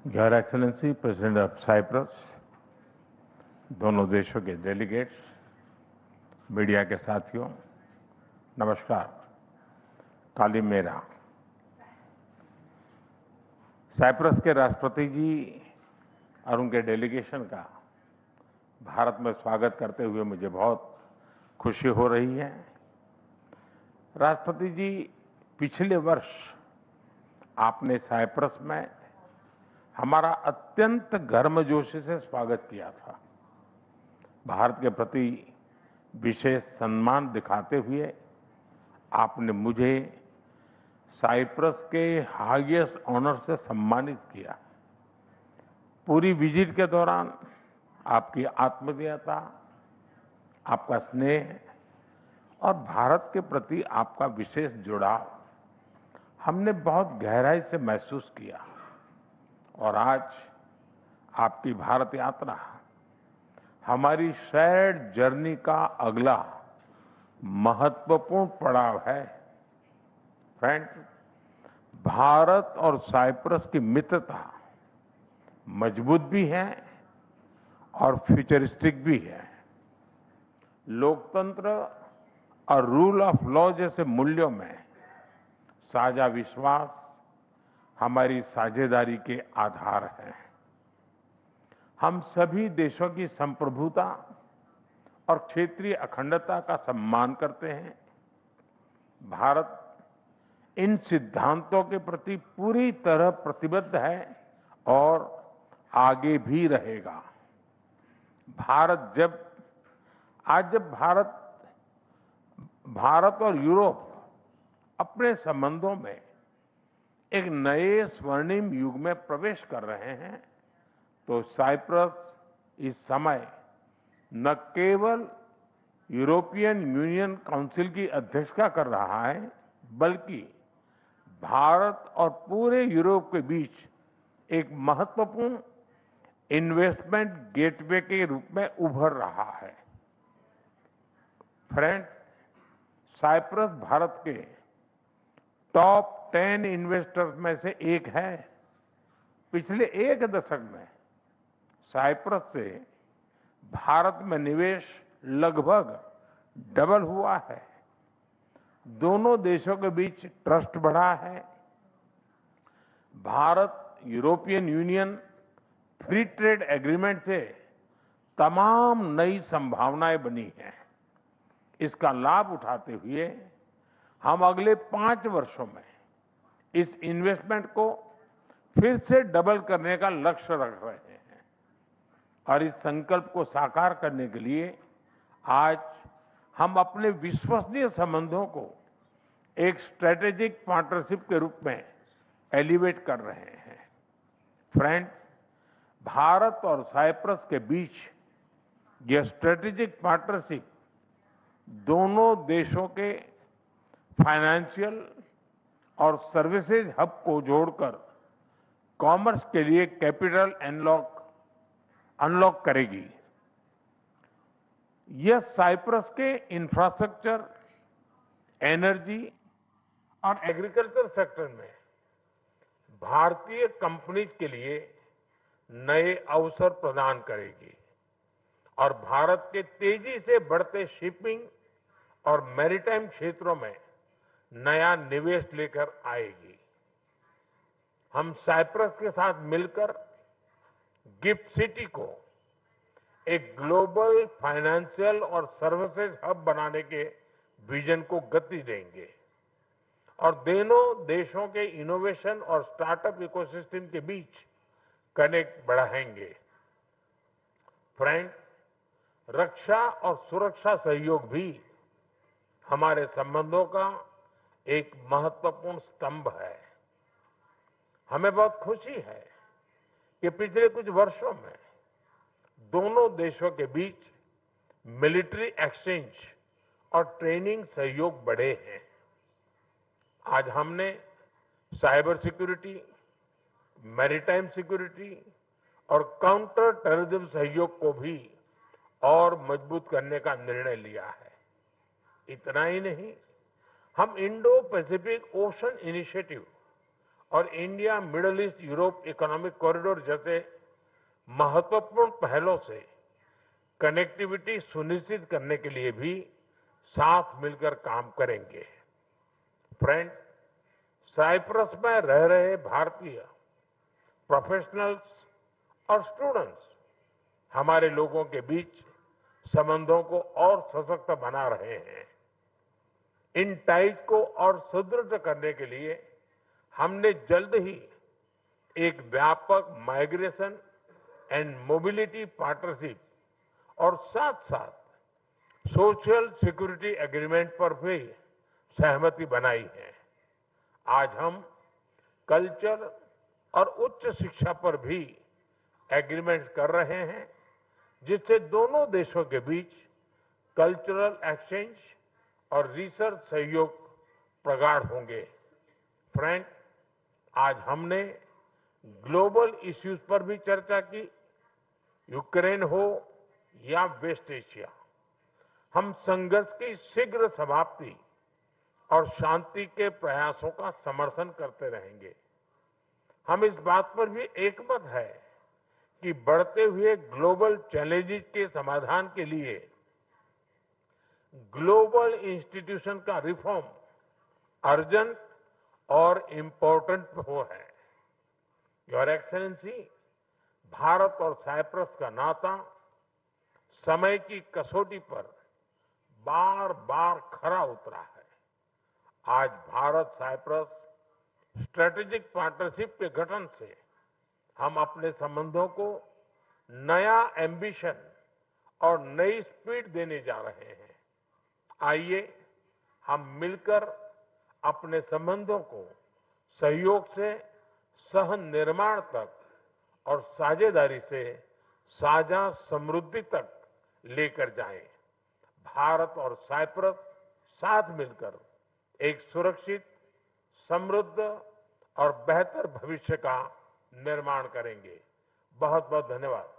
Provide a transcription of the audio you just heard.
Your excellency president of Cyprus, दोनों देशों के डेलीगेट्स, मीडिया के साथियों, नमस्कार। कालीमेरा। साइप्रस के राष्ट्रपति जी और उनके डेलीगेशन का भारत में स्वागत करते हुए मुझे बहुत खुशी हो रही है। राष्ट्रपति जी, पिछले वर्ष आपने साइप्रस में हमारा अत्यंत गर्मजोशी से स्वागत किया था। भारत के प्रति विशेष सम्मान दिखाते हुए आपने मुझे साइप्रस के हाईएस्ट ऑनर से सम्मानित किया। पूरी विजिट के दौरान आपकी आत्मीयता, आपका स्नेह और भारत के प्रति आपका विशेष जुड़ाव हमने बहुत गहराई से महसूस किया। और आज आपकी भारत यात्रा हमारी शेयर्ड जर्नी का अगला महत्वपूर्ण पड़ाव है। फ्रेंड्स, भारत और साइप्रस की मित्रता मजबूत भी है और फ्यूचरिस्टिक भी है। लोकतंत्र और रूल ऑफ लॉ जैसे मूल्यों में साझा विश्वास हमारी साझेदारी के आधार है। हम सभी देशों की संप्रभुता और क्षेत्रीय अखंडता का सम्मान करते हैं। भारत इन सिद्धांतों के प्रति पूरी तरह प्रतिबद्ध है और आगे भी रहेगा। आज जब भारत और यूरोप अपने संबंधों में एक नए स्वर्णिम युग में प्रवेश कर रहे हैं, तो साइप्रस इस समय न केवल यूरोपियन यूनियन काउंसिल की अध्यक्षता कर रहा है, बल्कि भारत और पूरे यूरोप के बीच एक महत्वपूर्ण इन्वेस्टमेंट गेटवे के रूप में उभर रहा है। फ्रेंड्स, साइप्रस भारत के टॉप 10 इन्वेस्टर्स में से एक है। पिछले एक दशक में साइप्रस से भारत में निवेश लगभग डबल हुआ है। दोनों देशों के बीच ट्रस्ट बढ़ा है। Bharat European union free trade agreement से तमाम नई संभावनाएं बनी हैं। इसका लाभ उठाते हुए हम अगले 5 वर्षों में इस इन्वेस्टमेंट को फिर से डबल करने का लक्ष्य रख रहे हैं। और इस संकल्प को साकार करने के लिए आज हम अपने विश्वसनीय संबंधों को एक स्ट्रेटेजिक पार्टनरशिप के रूप में एलिवेट कर रहे हैं। फ्रेंड्स, भारत और साइप्रस के बीच यह स्ट्रेटेजिक पार्टनरशिप दोनों देशों के फाइनेंशियल और सर्विसेज हब को जोड़कर कॉमर्स के लिए कैपिटल अनलॉक करेगी। यह साइप्रस के इंफ्रास्ट्रक्चर, एनर्जी और एग्रीकल्चर सेक्टर में भारतीय कंपनीज के लिए नए अवसर प्रदान करेगी और भारत के तेजी से बढ़ते शिपिंग और मैरीटाइम क्षेत्रों में नया निवेश लेकर आएगी। हम साइप्रस के साथ मिलकर गिफ्ट सिटी को एक ग्लोबल फाइनेंशियल और सर्विसेज हब बनाने के विजन को गति देंगे और दोनों देशों के इनोवेशन और स्टार्टअप इकोसिस्टम के बीच कनेक्ट बढ़ाएंगे। फ्रेंड्स, रक्षा और सुरक्षा सहयोग भी हमारे संबंधों का एक महत्वपूर्ण स्तंभ है। हमें बहुत खुशी है कि पिछले कुछ वर्षों में दोनों देशों के बीच मिलिट्री एक्सचेंज और ट्रेनिंग सहयोग बढ़े हैं। आज हमने साइबर सिक्योरिटी, मैरीटाइम सिक्योरिटी और काउंटर टेररिज्म सहयोग को भी और मजबूत करने का निर्णय लिया है। इतना ही नहीं, हम इंडो पैसिफिक ओशन इनिशिएटिव और India middle east Europe economic corridor जैसे महत्वपूर्ण पहलों से कनेक्टिविटी सुनिश्चित करने के लिए भी साथ मिलकर काम करेंगे। फ्रेंड्स, साइप्रस में रह रहे भारतीय प्रोफेशनल्स और स्टूडेंट्स हमारे लोगों के बीच संबंधों को और सशक्त बना रहे हैं। इन टाइज को और सुदृढ़ करने के लिए हमने जल्द ही एक व्यापक माइग्रेशन एंड मोबिलिटी पार्टनरशिप और साथ-साथ सोशल सिक्योरिटी एग्रीमेंट पर भी सहमति बनाई है। आज हम कल्चर और उच्च शिक्षा पर भी एग्रीमेंट्स कर रहे हैं, जिससे दोनों देशों के बीच कल्चरल एक्सचेंज और रिसर्च सहयोग प्रगाढ़ होंगे। फ्रेंड, आज हमने ग्लोबल इश्यूज पर भी चर्चा की। यूक्रेन हो या वेस्ट एशिया, हम संघर्ष की शीघ्र समाप्ति और शांति के प्रयासों का समर्थन करते रहेंगे। हम इस बात पर भी एकमत है कि बढ़ते हुए ग्लोबल चैलेंजेस के समाधान के लिए ग्लोबल इंस्टीट्यूशन का रिफॉर्म अर्जेंट और इम्पोर्टेंट हो है। योर एक्सेलेंसी, भारत और साइप्रस का नाता समय की कसौटी पर बार बार खरा उतरा है। आज भारत साइप्रस स्ट्रेटेजिक पार्टनरशिप के गठन से हम अपने संबंधों को नया एम्बिशन और नई स्पीड देने जा रहे हैं। आइए हम मिलकर अपने संबंधों को सहयोग से सह निर्माण तक और साझेदारी से साझा समृद्धि तक लेकर जाएं। भारत और साइप्रस साथ मिलकर एक सुरक्षित, समृद्ध और बेहतर भविष्य का निर्माण करेंगे। बहुत बहुत धन्यवाद।